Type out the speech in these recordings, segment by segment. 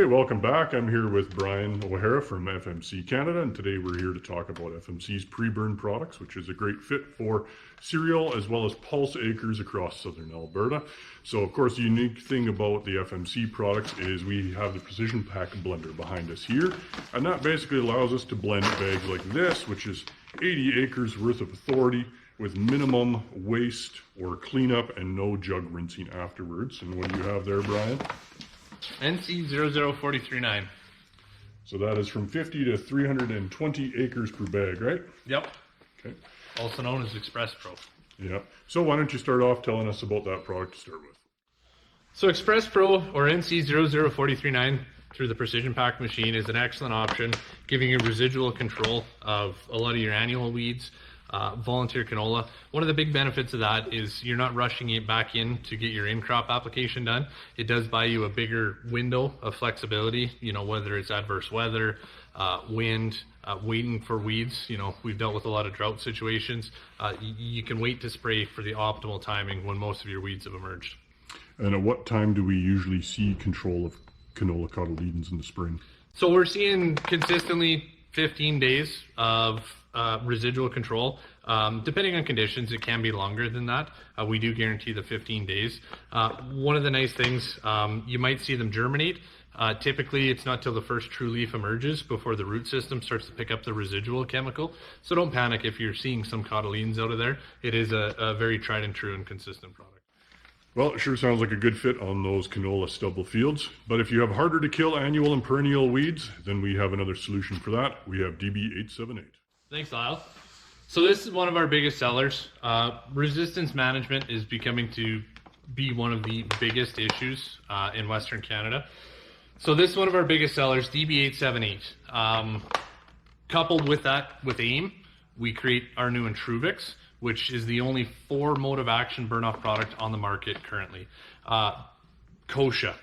Okay, welcome back. I'm here with Bryan O'Hara from FMC Canada, and today we're here to talk about FMC's Preburn products, which is a great fit for cereal as well as pulse acres across southern Alberta. So, of course, the unique thing about the FMC products is we have the Precision Pack blender behind us here, and that basically allows us to blend bags like this, which is 80 acres worth of authority with minimum waste or cleanup and no jug rinsing afterwards. And what do you have there, Bryan? NC 00439. So that is from 50 to 320 acres per bag, right? Yep. Okay. Also known as Express Pro. Yeah. So why don't you start off telling us about that product to start with? So Express Pro, or NC 00439, through the Precision Pack machine is an excellent option, giving you residual control of a lot of your annual weeds, volunteer canola. One of the big benefits of that is you're not rushing it back in to get your in-crop application done. It does buy you a bigger window of flexibility, whether it's adverse weather, wind, waiting for weeds. We've dealt with a lot of drought situations. You can wait to spray for the optimal timing when most of your weeds have emerged. And at what time do we usually see control of canola cotyledons in the spring? So we're seeing consistently 15 days of residual control. Depending on conditions, it can be longer than that. We do guarantee the 15 days. One of the nice things, you might see them germinate. Typically, it's not till the first true leaf emerges before the root system starts to pick up the residual chemical. So don't panic if you're seeing some cotyledons out of there. It is a very tried and true and consistent product. Well, it sure sounds like a good fit on those canola stubble fields. But if you have harder to kill annual and perennial weeds, then we have another solution for that. We have DB878. Thanks, Lyle. So this is one of our biggest sellers. Resistance management is becoming to be one of the biggest issues in Western Canada. So this is one of our biggest sellers, DB878. Coupled with that, with AIM, we create our new Intruvix, which is the only 4 mode of action burn-off product on the market currently. Kochia.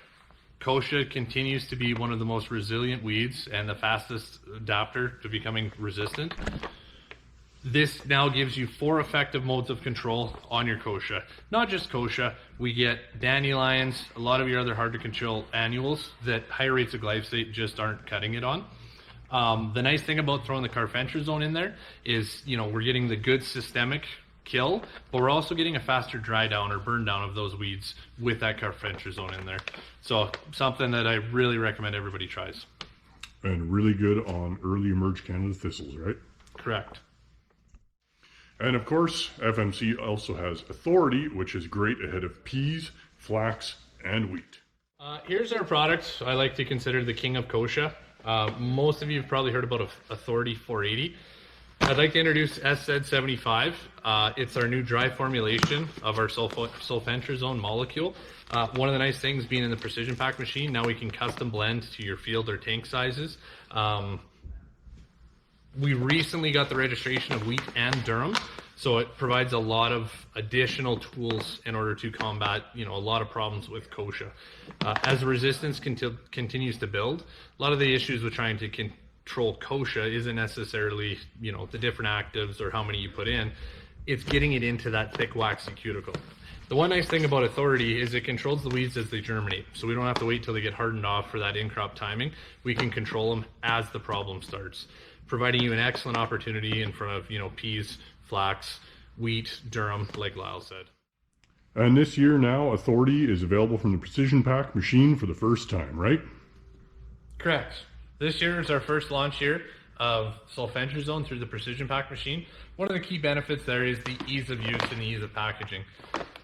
Kochia continues to be one of the most resilient weeds and the fastest adapter to becoming resistant. This now gives you 4 effective modes of control on your kochia. Not just kochia, we get dandelions, a lot of your other hard to control annuals that higher rates of glyphosate just aren't cutting it on. The nice thing about throwing the carfentrazone in there is, we're getting the good systemic kill, but we're also getting a faster dry down or burn down of those weeds with that carfentrazone in there. So something that I really recommend everybody tries. And really good on early emerge Canada thistles, right? Correct. And of course, FMC also has Authority, which is great ahead of peas, flax, and wheat. Here's our product I like to consider the king of kochia. Most of you have probably heard about Authority 480. I'd like to introduce SZ75. It's our new dry formulation of our sulfentrazone molecule. One of the nice things being in the Precision Pack machine, now we can custom blend to your field or tank sizes. We recently got the registration of wheat and durum, so it provides a lot of additional tools in order to combat, a lot of problems with kochia. As resistance continues to build, a lot of the issues with trying to control kochia isn't necessarily, the different actives or how many you put in. It's getting it into that thick waxy cuticle. The one nice thing about Authority is it controls the weeds as they germinate, so we don't have to wait till they get hardened off for that in-crop timing. We can control them as the problem starts, providing you an excellent opportunity in front of, peas, flax, wheat, durum, like Lyle said. And this year now, Authority is available from the Precision Pack machine for the first time, right? Correct. This year is our first launch year of sulfentrazone through the Precision Pack machine. One of the key benefits there is the ease of use and the ease of packaging.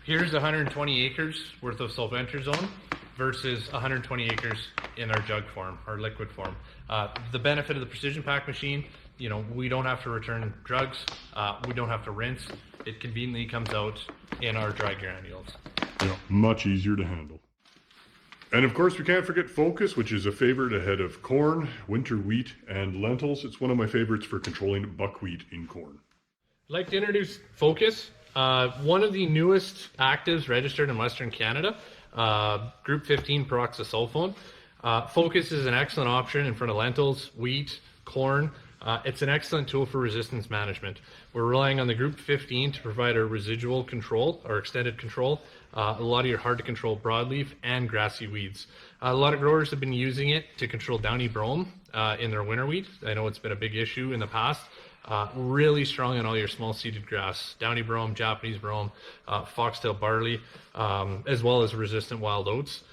Here's 120 acres worth of sulfentrazone versus 120 acres in our jug form, our liquid form. The benefit of the Precision Pack machine, we don't have to return drugs, we don't have to rinse. It conveniently comes out in our dry granules. Yeah, much easier to handle. And of course, we can't forget Focus, which is a favorite ahead of corn, winter wheat, and lentils. It's one of my favorites for controlling buckwheat in corn. I'd like to introduce Focus, one of the newest actives registered in Western Canada, Group 15 peroxysulfone. Focus is an excellent option in front of lentils, wheat, corn. It's an excellent tool for resistance management. We're relying on the Group 15 to provide our residual control or extended control a lot of your hard to control broadleaf and grassy weeds. A lot of growers have been using it to control downy brome in their winter wheat. I know it's been a big issue in the past. Really strong on all your small seeded grass, downy brome, Japanese brome, foxtail barley, as well as resistant wild oats.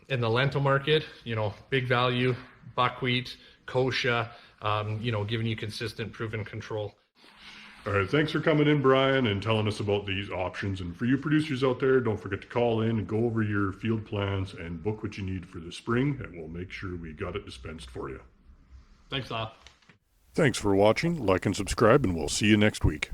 In the lentil market, big value, buckwheat, kochia, giving you consistent proven control. All right, thanks for coming in, Bryan, and telling us about these options. And for you producers out there, don't forget to call in and go over your field plans and book what you need for the spring, and we'll make sure we got it dispensed for you. Thanks, Lyle. Thanks for watching. Like and subscribe, and we'll see you next week.